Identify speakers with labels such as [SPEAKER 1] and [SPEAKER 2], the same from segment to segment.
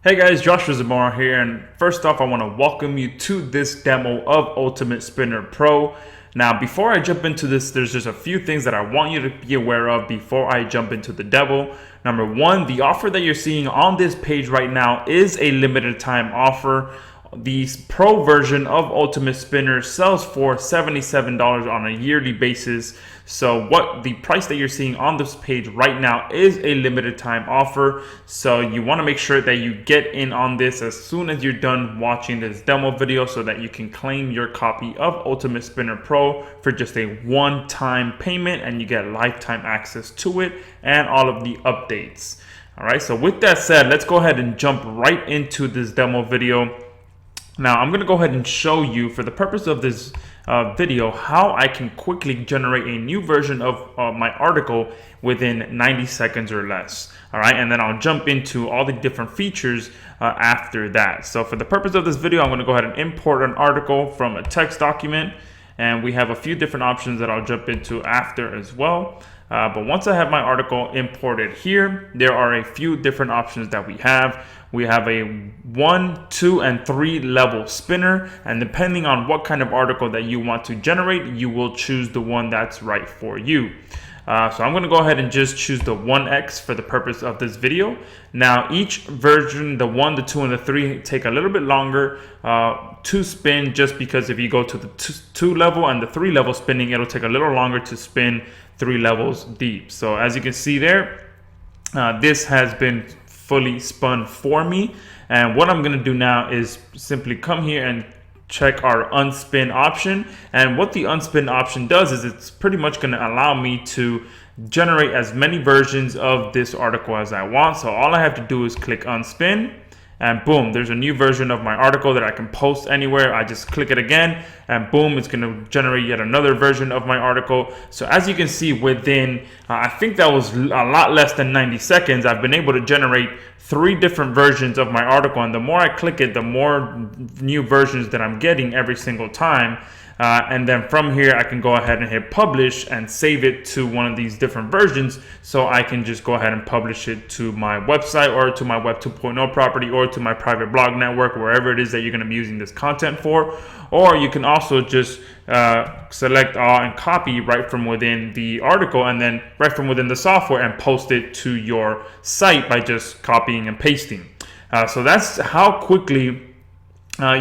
[SPEAKER 1] Hey guys, Joshua Zamora here, and first off, I want to welcome you to this demo of Ultimate Spinner Pro. Now, before I jump into this, there's just a few things that I want you to be aware of before I jump into the demo. Number one, the offer that you're seeing on this page right now is a limited time offer. The pro version of Ultimate Spinner sells for $77 on a yearly basis. So what the price that you're seeing on this page right now is a limited time offer. So you want to make sure that you get in on this as soon as you're done watching this demo video so that you can claim your copy of Ultimate Spinner Pro for just a one-time payment, and you get lifetime access to it and all of the updates. All right, so with that said, let's go ahead and jump right into this demo video. Now, I'm going to go ahead and show you, for the purpose of this video, how I can quickly generate a new version of my article within 90 seconds or less. All right, and then I'll jump into all the different features after that. So for the purpose of this video, I'm going to go ahead and import an article from a text document. And we have a few different options that I'll jump into after as well. But once I have my article imported here, there are a few different options that we have. We have a 1, 2, and 3 level spinner, and depending on what kind of article that you want to generate, you will choose the one that's right for you. So I'm going to go ahead and just choose the 1X for the purpose of this video. Now, each version, the 1, the 2, and the 3, take a little bit longer to spin, just because if you go to the 2 level and the 3 level spinning, it'll take a little longer to spin 3 levels deep. So as you can see there, this has been fully spun for me. And what I'm going to do now is simply come here and check our unspin option. And what the unspin option does is it's pretty much going to allow me to generate as many versions of this article as I want. So all I have to do is click unspin, and boom, there's a new version of my article that I can post anywhere. I just click it again, and boom, it's going to generate yet another version of my article. So as you can see, within I think that was a lot less than 90 seconds, I've been able to generate 3 different versions of my article. And the more I click it, the more new versions that I'm getting every single time. And then from here, I can go ahead and hit publish and save it to one of these different versions. So I can just go ahead and publish it to my website, or to my Web 2.0 property, or to my private blog network, wherever it is that you're going to be using this content for. Or you can also just select all and copy right from within the article, and then right from within the software, and post it to your site by just copying and pasting. So that's how quickly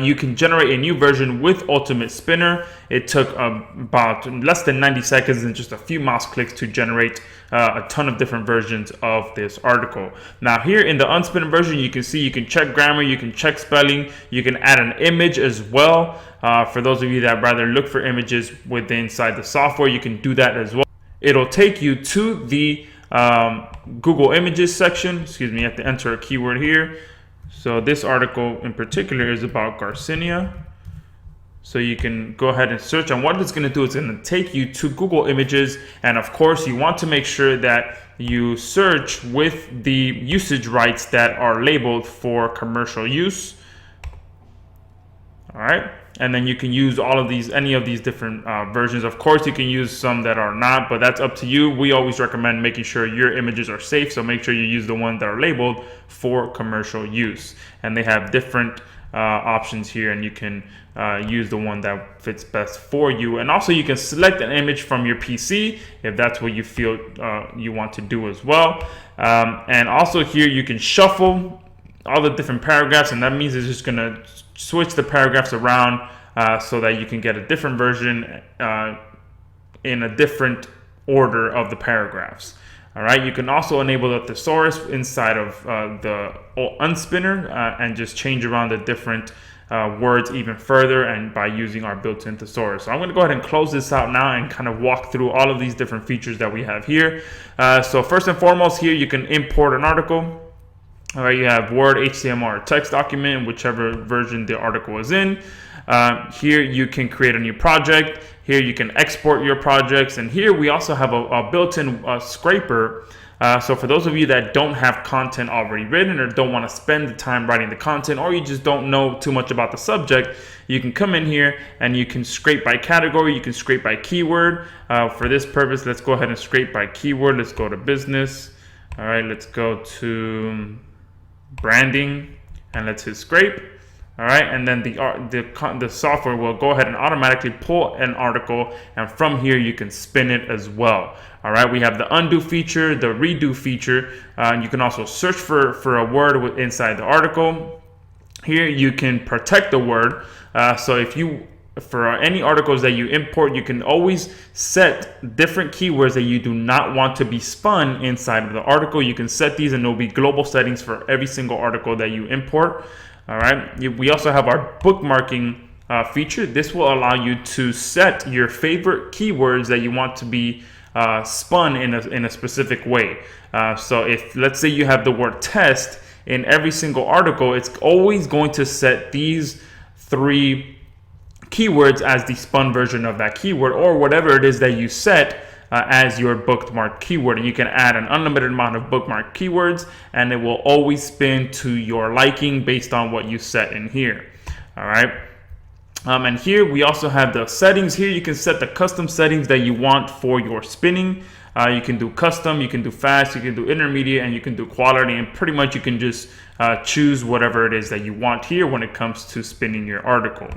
[SPEAKER 1] you can generate a new version with Ultimate Spinner. It took about less than 90 seconds and just a few mouse clicks to generate a ton of different versions of this article. Now here in the unspin version, you can see you can check grammar, you can check spelling, you can add an image as well. For those of you that rather look for images within inside the software, you can do that as well. It'll take you to the Google Images section. Excuse me, you have to enter a keyword here. So this article in particular is about Garcinia. So you can go ahead and search, and what it's going to do is going to take you to Google Images. And of course, you want to make sure that you search with the usage rights that are labeled for commercial use. All right. And then you can use all of these, any of these different versions. Of course, you can use some that are not, but that's up to you. We always recommend making sure your images are safe. So make sure you use the ones that are labeled for commercial use. And they have different options here, and you can use the one that fits best for you. And also you can select an image from your PC if that's what you feel you want to do as well. And also here you can shuffle all the different paragraphs, and that means it's just going to switch the paragraphs around so that you can get a different version in a different order of the paragraphs. All right, you can also enable the thesaurus inside of the unspinner and just change around the different words even further, and by using our built-in thesaurus. So I'm going to go ahead and close this out now and kind of walk through all of these different features that we have here. So first and foremost, here you can import an article. All right, you have Word, HTML, or text document, whichever version the article is in. Here you can create a new project. Here you can export your projects. And here we also have a built-in scraper. So for those of you that don't have content already written, or don't want to spend the time writing the content, or you just don't know too much about the subject, you can come in here and you can scrape by category. You can scrape by keyword. For this purpose, let's go ahead and scrape by keyword. Let's go to business. All right, let's go to branding. and let's hit scrape. All right, and then the software will go ahead and automatically pull an article, and from here you can spin it as well. All right, we have the undo feature, the redo feature. You can also search for a word inside the article. Here you can protect the word. So if you for any articles that you import, you can always set different keywords that you do not want to be spun inside of the article. You can set these, and there'll be global settings for every single article that you import. All right. We also have our bookmarking feature. This will allow you to set your favorite keywords that you want to be spun in a specific way. So if, let's say, you have the word test in every single article, it's always going to set these 3 keywords as the spun version of that keyword, or whatever it is that you set as your bookmark keyword. And you can add an unlimited amount of bookmark keywords, and it will always spin to your liking based on what you set in here. All right. And here we also have the settings. Here you can set the custom settings that you want for your spinning. You can do custom, you can do fast, you can do intermediate, and you can do quality, and pretty much you can just choose whatever it is that you want here when it comes to spinning your article.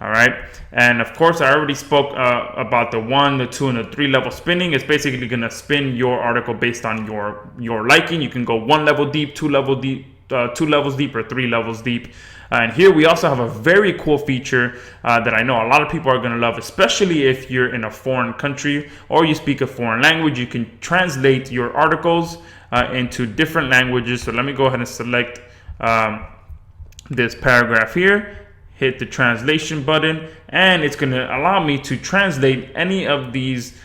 [SPEAKER 1] All right, and of course I already spoke about the 1, the 2, and the 3 level spinning. It's basically going to spin your article based on your liking. You can go 1 level deep, 2 level deep, 2 levels deep, or 3 levels deep. And here we also have a very cool feature that I know a lot of people are going to love, especially if you're in a foreign country or you speak a foreign language. You can translate your articles into different languages. So let me go ahead and select this paragraph here, hit the translation button, and it's going to allow me to translate any of these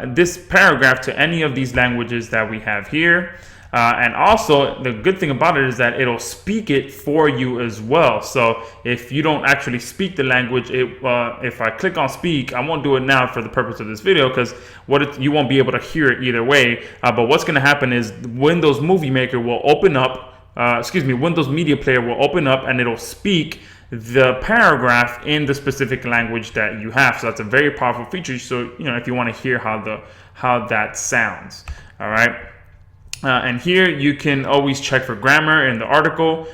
[SPEAKER 1] this paragraph to any of these languages that we have here. And also, the good thing about it is that it'll speak it for you as well. So if you don't actually speak the language, if I click on speak, I won't do it now for the purpose of this video, because you won't be able to hear it either way. But what's going to happen is Windows Movie Maker will open up, Windows Media Player will open up, and it'll speak the paragraph in the specific language that you have. So that's a very powerful feature. So, if you want to hear how that sounds. All right. And here you can always check for grammar in the article.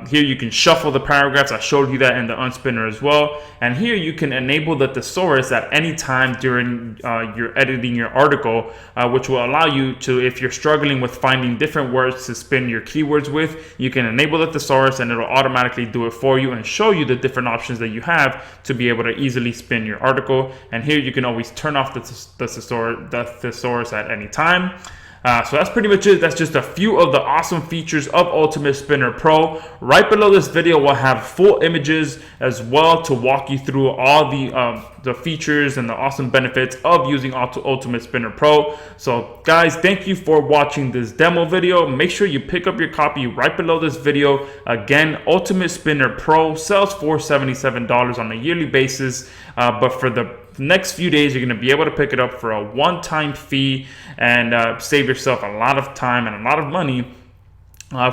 [SPEAKER 1] Here you can shuffle the paragraphs. I showed you that in the unspinner as well. And here you can enable the thesaurus at any time during your editing your article, which will allow you to, if you're struggling with finding different words to spin your keywords with, you can enable the thesaurus, and it'll automatically do it for you and show you the different options that you have to be able to easily spin your article. And here you can always turn off the thesaurus at any time. So that's pretty much it. That's just a few of the awesome features of Ultimate Spinner Pro. Right below this video, we'll have full images as well to walk you through all the features and the awesome benefits of using Ultimate Spinner Pro. So guys, thank you for watching this demo video. Make sure you pick up your copy right below this video. Again, Ultimate Spinner Pro sells for $77 on a yearly basis, but for the next few days you're going to be able to pick it up for a one-time fee and save yourself a lot of time and a lot of money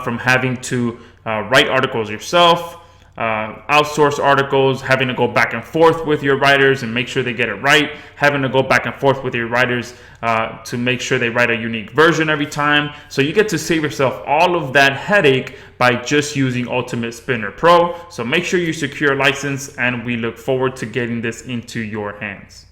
[SPEAKER 1] from having to write articles yourself, outsource articles, having to go back and forth with your writers and make sure they get it right, having to go back and forth with your writers to make sure they write a unique version every time. So you get to save yourself all of that headache by just using Ultimate Spinner Pro. So make sure you secure a license, and we look forward to getting this into your hands.